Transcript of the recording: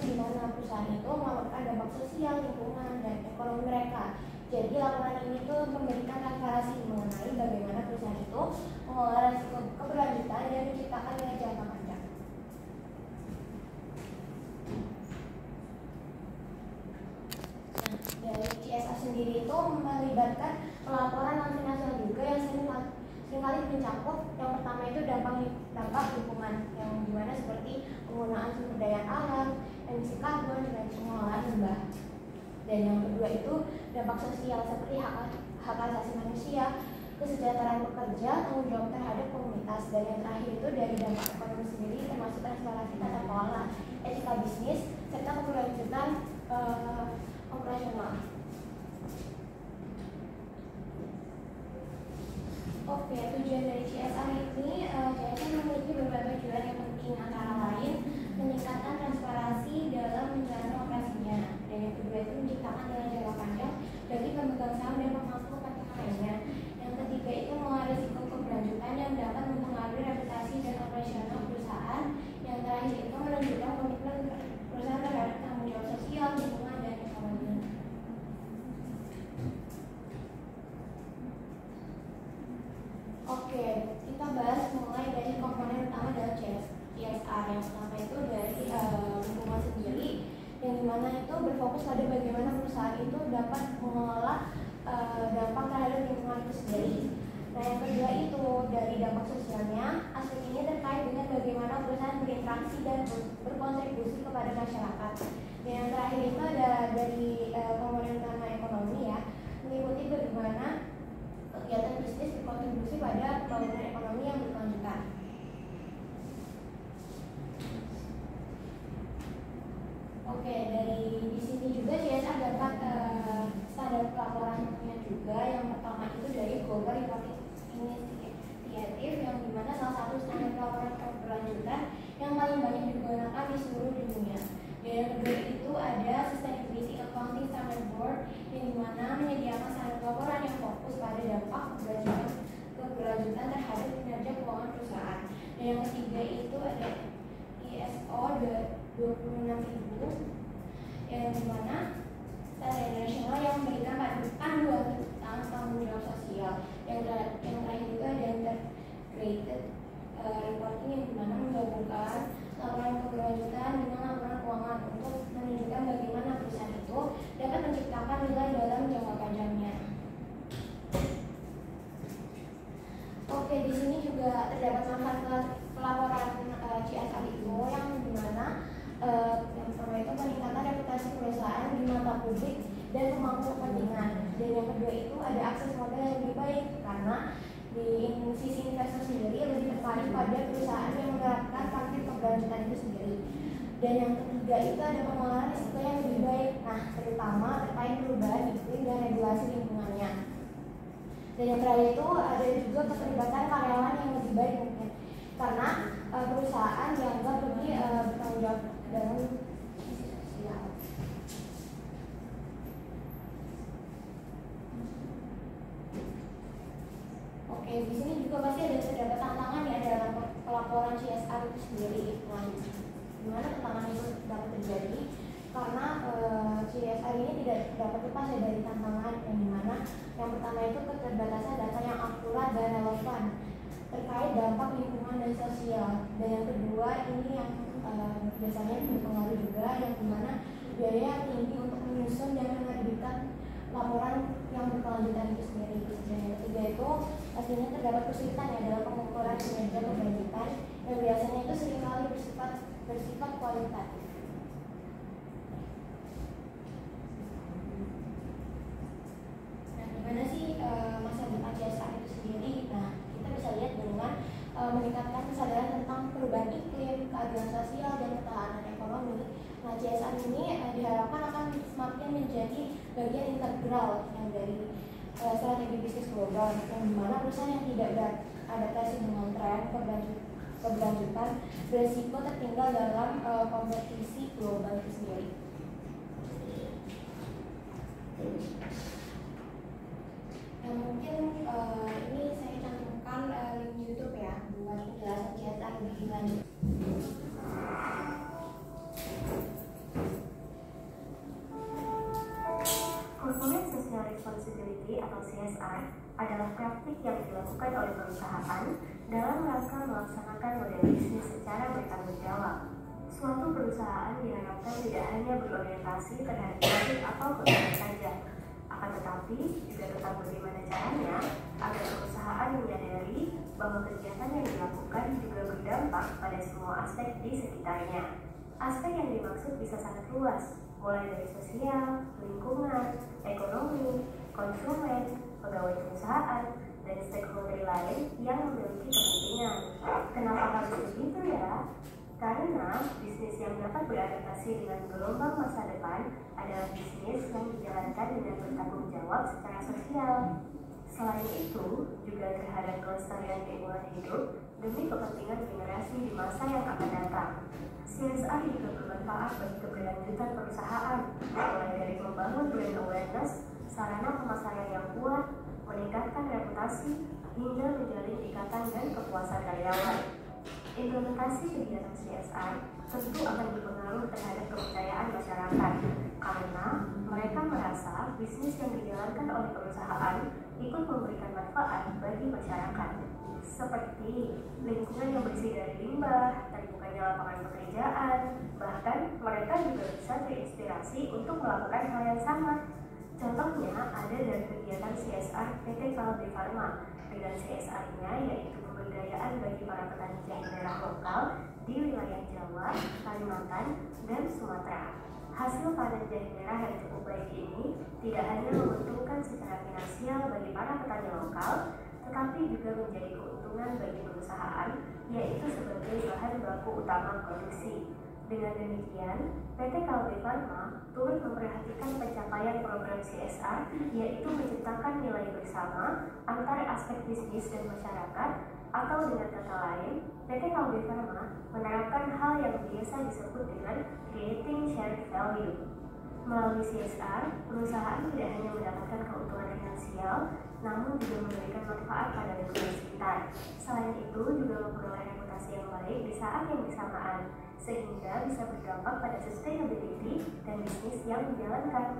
di mana perusahaan itu melakukan dampak sosial, lingkungan, dan ekonomi mereka. Jadi laporan ini tuh memberikan transparansi mengenai bagaimana perusahaan itu mengelola risiko keberlanjutan dan menciptakan nilai jangka panjang. Nah, dari CSR sendiri itu melibatkan pelaporan nasional juga yang seringkali mencakup yang pertama itu dampak lingkungan yang dimana seperti penggunaan sumber daya alam, emisi karbon, dan pengelolaan limbah. Dan yang kedua itu dampak sosial seperti hak asasi manusia, kesejahteraan pekerja, tanggung jawab terhadap komunitas. Dan yang terakhir itu dari dampak ekonomi sendiri termasuk transparansi tata kelola, etika bisnis, serta keberlanjutan operasional. Oke, tujuan dari CSR ini, CSR memiliki beberapa tujuan yang penting, antara lain meningkatkan transparansi dalam menjalankan operasinya, dan yang kedua itu menciptakan nilai jangka panjang bagi pemegang saham dan pemangku kepentingan lainnya. Yang ketiga itu mengelola risiko keberlanjutan yang dapat mempengaruhi reputasi dan operasional perusahaan. Yang terakhir itu menunjukkan komitmen perusahaan terhadap tanggung jawab sosial, lingkungan, dan ekonomi. Oke, kita bahas mulai dari komponen utama dalam CSR. Yang pertama itu dari lingkungan sendiri, yang dimana itu berfokus pada bagaimana perusahaan itu dapat mengelola dampak terhadap lingkungan itu sendiri. Nah, yang kedua itu dari dampak sosialnya, aspek ini terkait dengan bagaimana perusahaan berinteraksi dan berkontribusi kepada masyarakat. Dan yang terakhir itu ada dari komponen utama ekonomi ya, meliputi bagaimana kegiatan bisnis berkontribusi pada pembangunan ekonomi yang berkelanjutan. Oke, dari di sini juga CSR dapat standar pelaporannya juga. Yang pertama itu dari Global Reporting Initiative, yang dimana salah satu standar pelaporan berkelanjutan yang paling banyak digunakan di seluruh dunia. Dan yang kedua itu ada Sustainability Accounting Standard Board, yang dimana menyediakan standar pelaporan yang fokus pada dampak keberlanjutan terhadap kinerja keuangan perusahaan. Dan yang ketiga itu ada ISO 26000, yang dimana standar internasional yang memberikan panduan tentang tanggung jawab sosial. Yang terakhir itu ada Integrated Reporting, yang dimana menggabungkan laporan keberlanjutan dengan laporan keuangan untuk menunjukkan bagaimana perusahaan itu dapat menciptakan nilai dalam jangka panjangnya. Oke, di sini juga terdapat manfaat pelaporan CSR itu, yang dimana yang pertama itu peningkatan reputasi perusahaan di mata publik dan pemangku kepentingan. Dan yang kedua itu ada akses modal yang lebih baik, karena di sisi investor sendiri lebih tertarik pada perusahaan yang menerapkan prinsip keberlanjutan itu sendiri. Dan yang ketiga itu ada pengelolaan risiko yang lebih baik, nah terutama terkait perubahan iklim dan regulasi lingkungannya. Dan yang terakhir itu ada juga keterlibatan karyawan yang lebih baik mungkin, karena perusahaan dianggap lebih bertanggung jawab dalam sisi sosial. Oke, di sini juga pasti ada terdapat tantangan ya dalam pelaporan CSR itu sendiri. Gimana tantangan itu dapat terjadi? Karena CSR ini tidak dapat lepas ya dari tantangan, yang dimana yang pertama itu keterbatasan data yang akurat dan relevan terkait dampak lingkungan dan sosial. Dan yang kedua ini yang biasanya berpengaruh juga, yang dimana biaya tinggi untuk menyusun dan menerbitkan laporan yang berkelanjutan itu sendiri. Dan yang ketiga itu pastinya terdapat kesulitan ya dalam pengukuran kinerja keberlanjutan yang biasanya itu seringkali bersifat kualitatif. Nah, gimana sih masa depan CSR itu sendiri? Nah, kita bisa lihat dengan meningkatkan kesadaran tentang perubahan iklim, keadilan sosial, dan ketahanan ekonomi. Nah, CSR ini diharapkan akan semakin menjadi bagian integral yang dari strategi bisnis global, yang dimana perusahaan yang tidak beradaptasi dengan tren keberlanjutan berisiko tertinggal dalam kompetisi global itu sendiri. Nah, mungkin ini saya cantumkan link YouTube ya buat penjelasan CSR lebih lanjut. Responsibility atau CSR adalah praktik yang dilakukan oleh perusahaan dalam rangka melaksanakan model bisnis secara bertanggung jawab. Suatu perusahaan diharapkan tidak hanya berorientasi terhadap profit atau keuntungan saja, akan tetapi juga tentang bagaimana caranya agar perusahaan menyadari bahwa kegiatan yang dilakukan juga berdampak pada semua aspek di sekitarnya. Aspek yang dimaksud bisa sangat luas, mulai dari sosial, lingkungan, ekonomi, konsumen, pegawai perusahaan, dan stakeholder lain yang memiliki kepentingan. Kenapa harus begitu ya? Karena bisnis yang dapat beradaptasi dengan gelombang masa depan adalah bisnis yang dijalankan dengan bertanggung jawab secara sosial. Selain itu, juga terhadap kelestarian lingkungan hidup demi kepentingan generasi di masa yang akan datang. CSR juga bermanfaat bagi keberlanjutan perusahaan, mulai dari membangun brand awareness, sarana pemasaran yang kuat, meningkatkan reputasi, hingga menjalin ikatan dan kepuasan karyawan. Implementasi kegiatan CSR tentu akan berpengaruh terhadap kepercayaan masyarakat, karena mereka merasa bisnis yang dijalankan oleh perusahaan ikut memberikan manfaat bagi masyarakat, seperti lingkungan yang bersih dari limbah, terbukanya lapangan pekerjaan, bahkan mereka juga bisa terinspirasi untuk melakukan hal yang sama. Contohnya ada dari kegiatan CSR PT Kalbe Farma dengan CSR-nya yaitu pemberdayaan bagi para petani jahe merah lokal di wilayah Jawa, Kalimantan, dan Sumatera. Hasil panen jahe merah yang cukup baik ini tidak hanya menguntungkan secara finansial bagi para petani lokal, tetapi juga menjadi keuntungan bagi perusahaan, yaitu sebagai bahan baku utama produksi. Dengan demikian, PT Kalbe Farma turut memperhatikan pencapaian program CSR, yaitu menciptakan nilai bersama antara aspek bisnis dan masyarakat, atau dengan kata lain, PT Kalbe Farma menerapkan hal yang biasa disebut dengan creating shared value. Melalui CSR, perusahaan tidak hanya mendapatkan keuntungan finansial, namun juga memberikan manfaat pada lingkungan sekitar. Selain itu, juga memperoleh reputasi yang baik di saat yang bersamaan, sehingga bisa berdampak pada sustainability dan bisnis yang dijalankan.